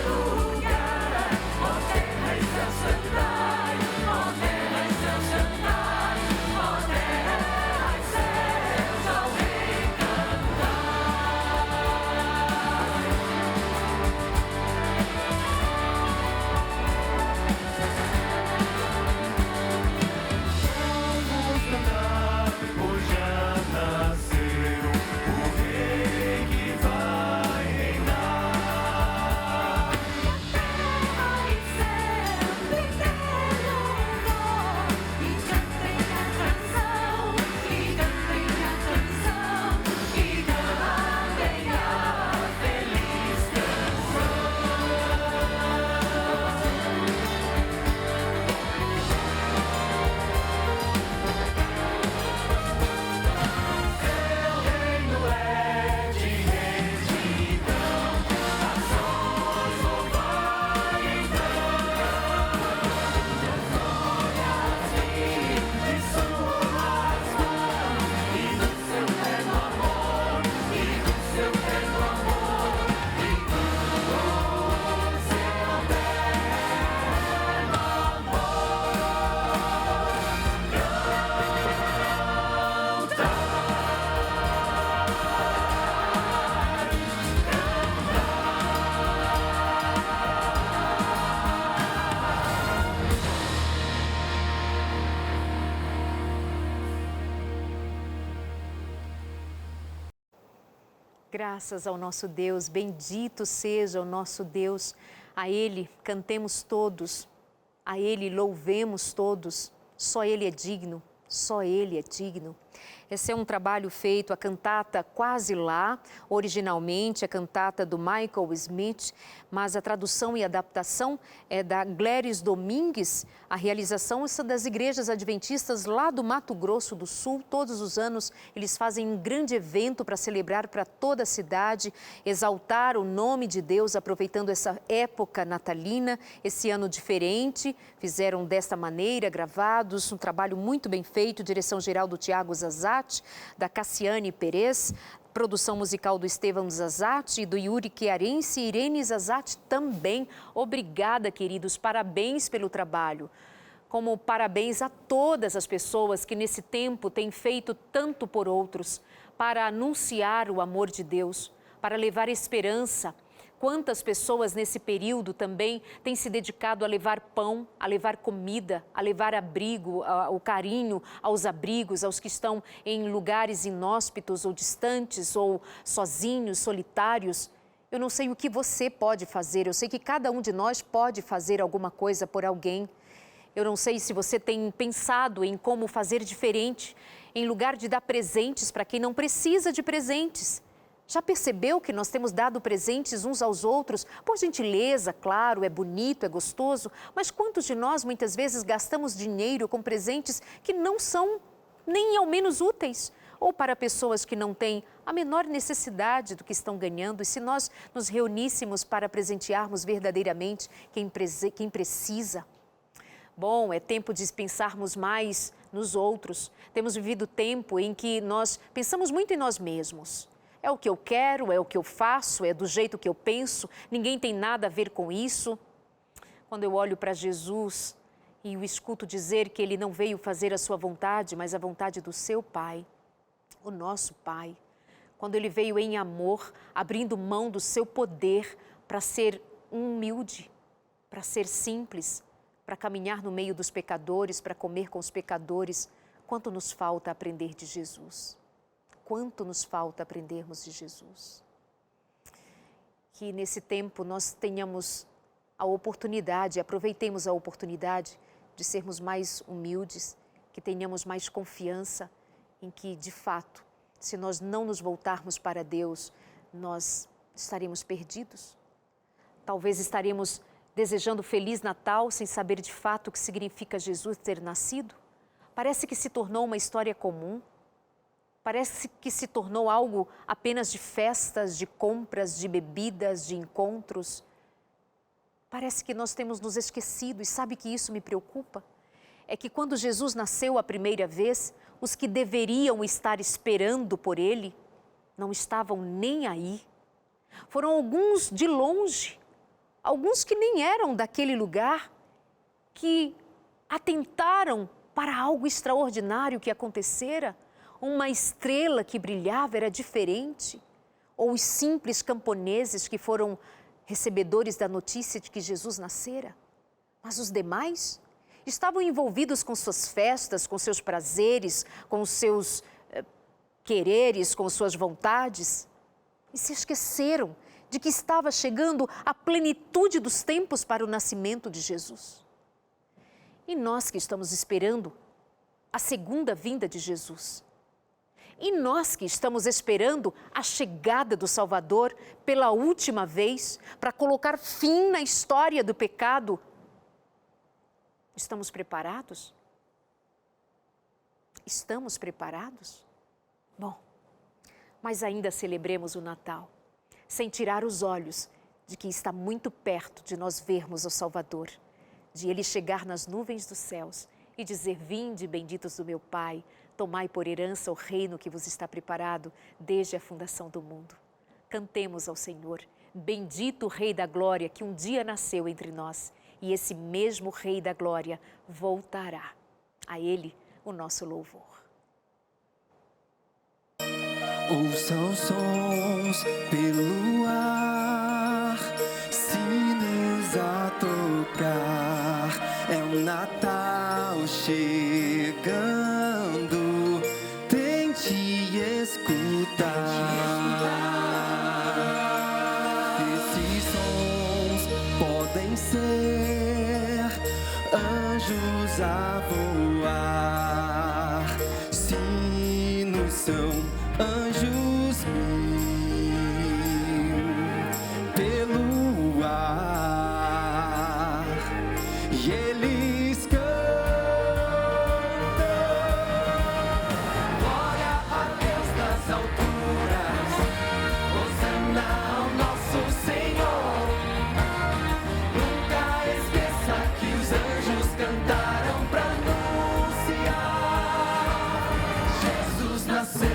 lugar, ó terra e céu cantai, ó terra e céu cantai, ó terra e céus ao Rei cantai. Vamos cantar, pois já nasceu o Rei que vai reinar. Terra e céu gritem louvor, e cantem a canção, e cantem a canção, e cantem a feliz canção. Seu reino é de retidão, nações louvai então. Glórias vêm de suas mãos, e do seu terno amor, e do seu terno amor, e do seu terno Graças ao nosso Deus, bendito seja o nosso Deus. A Ele cantemos todos, a Ele louvemos todos. Só Ele é digno, só Ele é digno. Esse é um trabalho feito, a cantata Quase Lá, originalmente a cantata do Michael Smith, mas a tradução e adaptação é da Gladys Domingues. A realização é das igrejas adventistas lá do Mato Grosso do Sul. Todos os anos eles fazem um grande evento para celebrar para toda a cidade, exaltar o nome de Deus, aproveitando essa época natalina, esse ano diferente. Fizeram desta maneira, gravados, um trabalho muito bem feito, direção geral do Tiago Zazati, da Cassiane Perez, produção musical do Estevão Zazati e do Yuri Chiarense e Irene Zazati também. Obrigada, queridos, parabéns pelo trabalho. Como parabéns a todas as pessoas que nesse tempo têm feito tanto por outros, para anunciar o amor de Deus, para levar esperança. Quantas pessoas nesse período também têm se dedicado a levar pão, a levar comida, a levar abrigo, o carinho aos abrigos, aos que estão em lugares inóspitos ou distantes ou sozinhos, solitários. Eu não sei o que você pode fazer, eu sei que cada um de nós pode fazer alguma coisa por alguém. Eu não sei se você tem pensado em como fazer diferente, em lugar de dar presentes para quem não precisa de presentes. Já percebeu que nós temos dado presentes uns aos outros? Por gentileza, claro, é bonito, é gostoso, mas quantos de nós muitas vezes gastamos dinheiro com presentes que não são nem ao menos úteis? Ou para pessoas que não têm a menor necessidade do que estão ganhando? E se nós nos reuníssemos para presentearmos verdadeiramente quem precisa? Bom, é tempo de pensarmos mais nos outros. Temos vivido tempo em que nós pensamos muito em nós mesmos. É o que eu quero, é o que eu faço, é do jeito que eu penso, ninguém tem nada a ver com isso. Quando eu olho para Jesus e o escuto dizer que Ele não veio fazer a sua vontade, mas a vontade do seu Pai, o nosso Pai. Quando Ele veio em amor, abrindo mão do seu poder para ser humilde, para ser simples, para caminhar no meio dos pecadores, para comer com os pecadores. Quanto nos falta aprender de Jesus? Quanto nos falta aprendermos de Jesus? Que nesse tempo nós tenhamos a oportunidade, aproveitemos a oportunidade de sermos mais humildes, que tenhamos mais confiança em que, de fato, se nós não nos voltarmos para Deus, nós estaremos perdidos. Talvez estaremos desejando Feliz Natal sem saber de fato o que significa Jesus ter nascido. Parece que se tornou uma história comum. Parece que se tornou algo apenas de festas, de compras, de bebidas, de encontros. Parece que nós temos nos esquecido, e sabe que isso me preocupa? É que quando Jesus nasceu a primeira vez, os que deveriam estar esperando por Ele não estavam nem aí. Foram alguns de longe, alguns que nem eram daquele lugar, que atentaram para algo extraordinário que acontecera. Uma estrela que brilhava era diferente, ou os simples camponeses que foram recebedores da notícia de que Jesus nascera. Mas os demais estavam envolvidos com suas festas, com seus prazeres, com os seus quereres, com suas vontades, e se esqueceram de que estava chegando a plenitude dos tempos para o nascimento de Jesus. E nós que estamos esperando a segunda vinda de Jesus, e nós que estamos esperando a chegada do Salvador pela última vez, para colocar fim na história do pecado, estamos preparados? Estamos preparados? Bom, mas ainda celebremos o Natal, sem tirar os olhos de que está muito perto de nós vermos o Salvador, de Ele chegar nas nuvens dos céus e dizer: vinde, benditos do meu Pai, tomai por herança o reino que vos está preparado desde a fundação do mundo. Cantemos ao Senhor, bendito o Rei da Glória que um dia nasceu entre nós, e esse mesmo Rei da Glória voltará. A Ele o nosso louvor. Ouçam os sons pelo ar, sinos a tocar, é o Natal chegando, tente escutar. Esses sons podem ser anjos a voar, sinos são anjos mil pelo ar, e eles cantam glória a Deus nas alturas, hosana ao nosso Senhor. Nunca esqueça que os anjos cantaram pra anunciar: Jesus nasceu.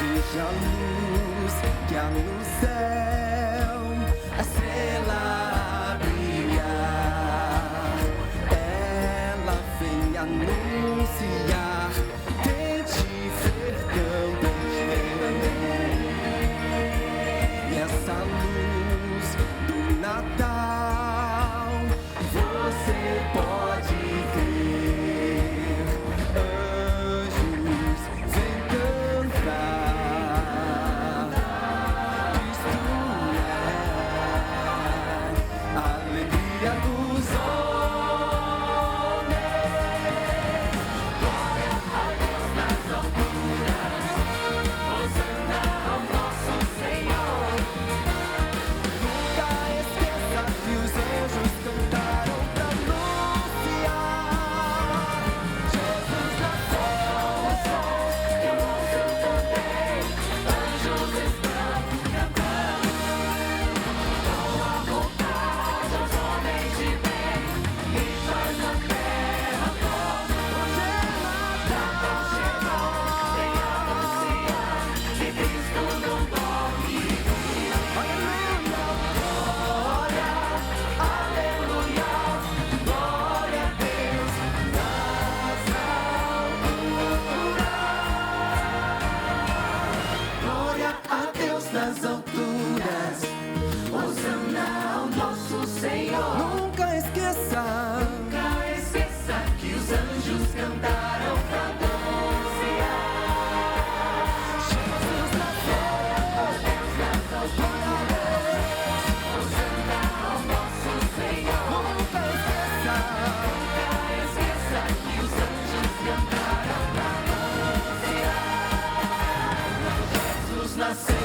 Veja a luz que há no céu, a estrela a brilhar. Ela vem anunciar, tente ver também. E essa luz do Natal você pode crer. Anjos vem cantar, Cristo anjos cantaram pra anunciar. Jesus nasceu, Deus nas alturas, Hosana ao nosso Senhor. Nunca esqueça que os anjos cantaram pra anunciar. Jesus nasceu.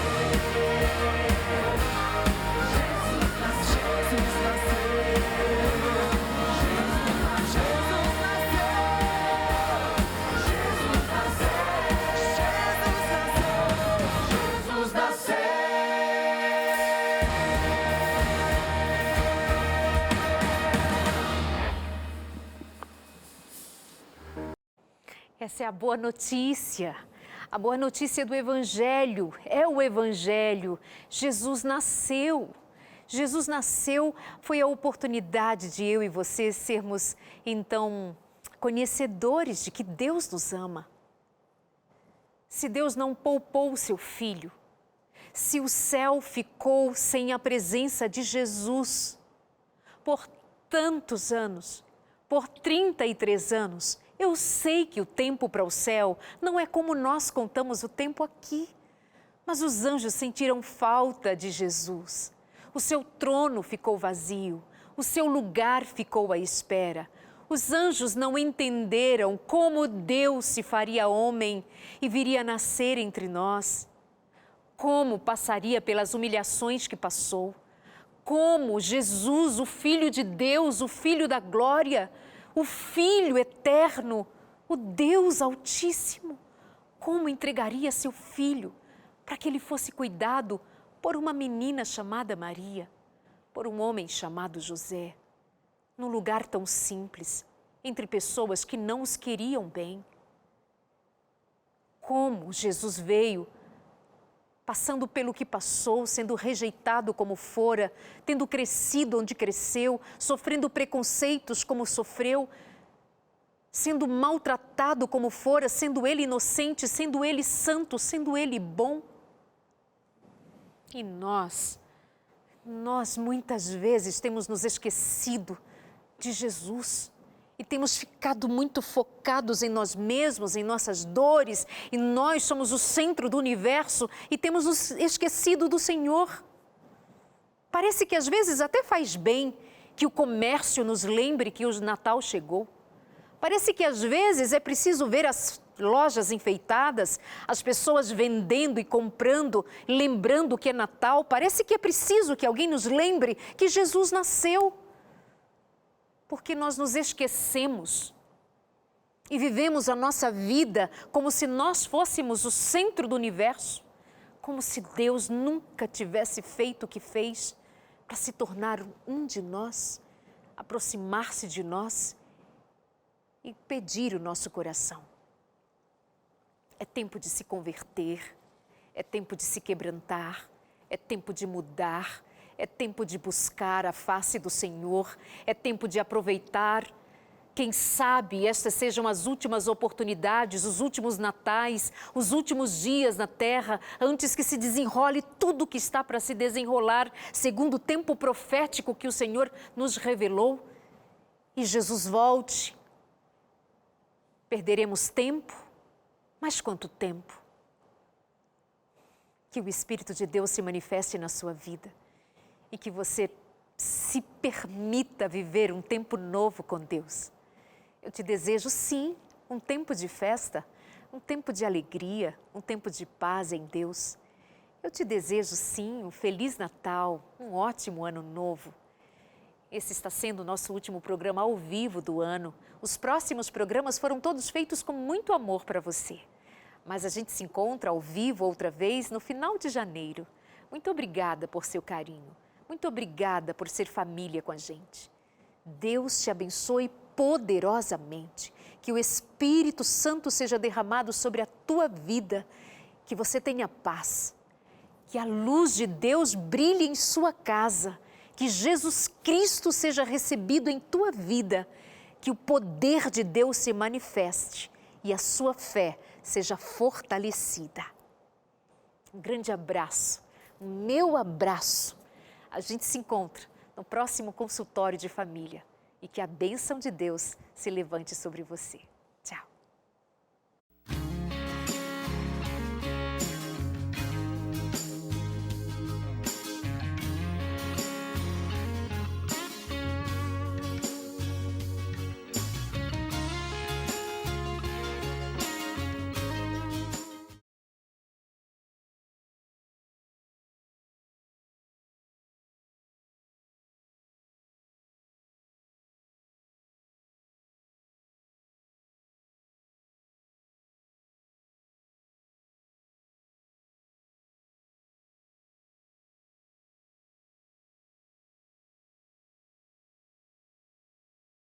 Essa é a boa notícia. A boa notícia do Evangelho. É o Evangelho. Jesus nasceu. Jesus nasceu, foi a oportunidade de eu e você sermos, então, conhecedores de que Deus nos ama. Se Deus não poupou o seu Filho, se o céu ficou sem a presença de Jesus por tantos anos, por 33 anos, eu sei que o tempo para o céu não é como nós contamos o tempo aqui, mas os anjos sentiram falta de Jesus. O seu trono ficou vazio, o seu lugar ficou à espera. Os anjos não entenderam como Deus se faria homem e viria nascer entre nós. Como passaria pelas humilhações que passou. Como Jesus, o Filho de Deus, o Filho da glória, o Filho eterno, o Deus Altíssimo, como entregaria seu Filho para que ele fosse cuidado por uma menina chamada Maria, por um homem chamado José, num lugar tão simples, entre pessoas que não os queriam bem. Como Jesus veio, passando pelo que passou, sendo rejeitado como fora, tendo crescido onde cresceu, sofrendo preconceitos como sofreu, sendo maltratado como fora, sendo ele inocente, sendo ele santo, sendo ele bom. E nós muitas vezes temos nos esquecido de Jesus e temos ficado muito focados em nós mesmos, em nossas dores, e nós somos o centro do universo e temos nos esquecido do Senhor. Parece que às vezes até faz bem que o comércio nos lembre que o Natal chegou. Parece que às vezes é preciso ver as lojas enfeitadas, as pessoas vendendo e comprando, lembrando que é Natal. Parece que é preciso que alguém nos lembre que Jesus nasceu. Porque nós nos esquecemos e vivemos a nossa vida como se nós fôssemos o centro do universo, como se Deus nunca tivesse feito o que fez para se tornar um de nós, aproximar-se de nós e pedir o nosso coração. É tempo de se converter, é tempo de se quebrantar, é tempo de mudar, é tempo de buscar a face do Senhor, é tempo de aproveitar. Quem sabe estas sejam as últimas oportunidades, os últimos natais, os últimos dias na terra, antes que se desenrole tudo o que está para se desenrolar, segundo o tempo profético que o Senhor nos revelou, e Jesus volte. Perderemos tempo, mas quanto tempo? Que o Espírito de Deus se manifeste na sua vida e que você se permita viver um tempo novo com Deus. Eu te desejo, sim, um tempo de festa, um tempo de alegria, um tempo de paz em Deus. Eu te desejo, sim, um Feliz Natal, um ótimo Ano Novo. Esse está sendo o nosso último programa ao vivo do ano. Os próximos programas foram todos feitos com muito amor para você. Mas a gente se encontra ao vivo outra vez no final de janeiro. Muito obrigada por seu carinho. Muito obrigada por ser família com a gente. Deus te abençoe poderosamente. Que o Espírito Santo seja derramado sobre a tua vida. Que você tenha paz. Que a luz de Deus brilhe em sua casa. Que Jesus Cristo seja recebido em tua vida. Que o poder de Deus se manifeste e a sua fé seja fortalecida. Um grande abraço, meu abraço. A gente se encontra no próximo consultório de família e que a bênção de Deus se levante sobre você.